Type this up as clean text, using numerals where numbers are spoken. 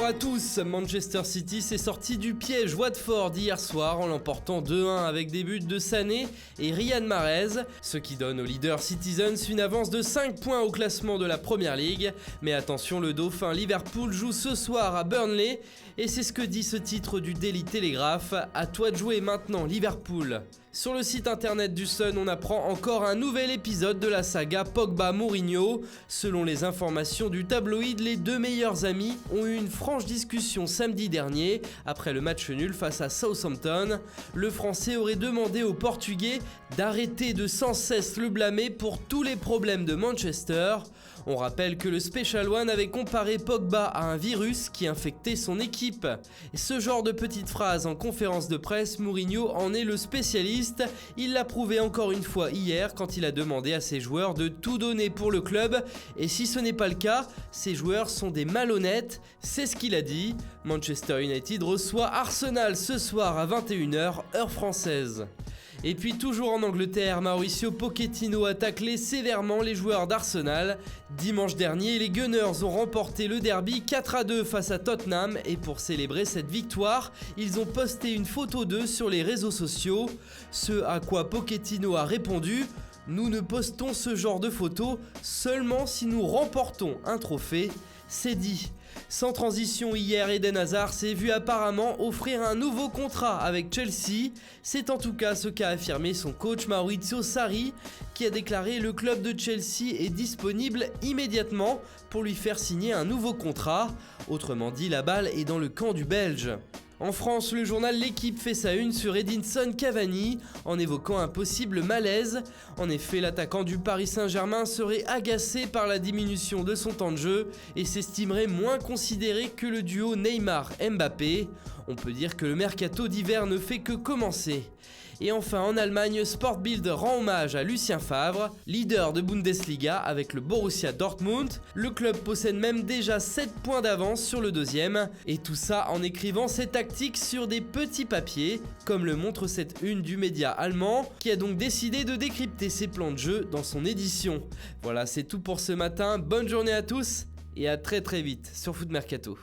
Bonjour à tous, Manchester City s'est sorti du piège Watford hier soir en l'emportant 2-1 avec des buts de Sané et Riyad Mahrez, ce qui donne aux leaders Citizens une avance de 5 points au classement de la Premier League. Mais attention, le dauphin Liverpool joue ce soir à Burnley et c'est ce que dit ce titre du Daily Telegraph. À toi de jouer maintenant, Liverpool. Sur le site internet du Sun, on apprend encore un nouvel épisode de la saga Pogba-Mourinho. Selon les informations du tabloïd, les deux meilleurs amis ont eu une franche discussion samedi dernier après le match nul face à Southampton. Le Français aurait demandé au Portugais d'arrêter de sans cesse le blâmer pour tous les problèmes de Manchester. On rappelle que le Special One avait comparé Pogba à un virus qui infectait son équipe. Et ce genre de petites phrases en conférence de presse, Mourinho en est le spécialiste. Il l'a prouvé encore une fois hier quand il a demandé à ses joueurs de tout donner pour le club. Et si ce n'est pas le cas, ces joueurs sont des malhonnêtes. C'est ce qu'il a dit. Manchester United reçoit Arsenal ce soir à 21h, heure française. Et puis toujours en Angleterre, Mauricio Pochettino a taclé sévèrement les joueurs d'Arsenal. Dimanche dernier, les Gunners ont remporté le derby 4-2 face à Tottenham et pour célébrer cette victoire, ils ont posté une photo d'eux sur les réseaux sociaux. Ce à quoi Pochettino a répondu: « Nous ne postons ce genre de photos seulement si nous remportons un trophée. » C'est dit. Sans transition, hier, Eden Hazard s'est vu apparemment offrir un nouveau contrat avec Chelsea. C'est en tout cas ce qu'a affirmé son coach Maurizio Sarri, qui a déclaré: le club de Chelsea est disponible immédiatement pour lui faire signer un nouveau contrat. Autrement dit, la balle est dans le camp du Belge. En France, le journal L'Équipe fait sa une sur Edinson Cavani en évoquant un possible malaise. En effet, l'attaquant du Paris Saint-Germain serait agacé par la diminution de son temps de jeu et s'estimerait moins considéré que le duo Neymar-Mbappé. On peut dire que le mercato d'hiver ne fait que commencer. Et enfin, en Allemagne, Sport Bild rend hommage à Lucien Favre, leader de Bundesliga avec le Borussia Dortmund. Le club possède même déjà 7 points d'avance sur le deuxième. Et tout ça en écrivant ses tactiques sur des petits papiers, comme le montre cette une du média allemand, qui a donc décidé de décrypter ses plans de jeu dans son édition. Voilà, c'est tout pour ce matin. Bonne journée à tous et à très vite sur Foot Mercato.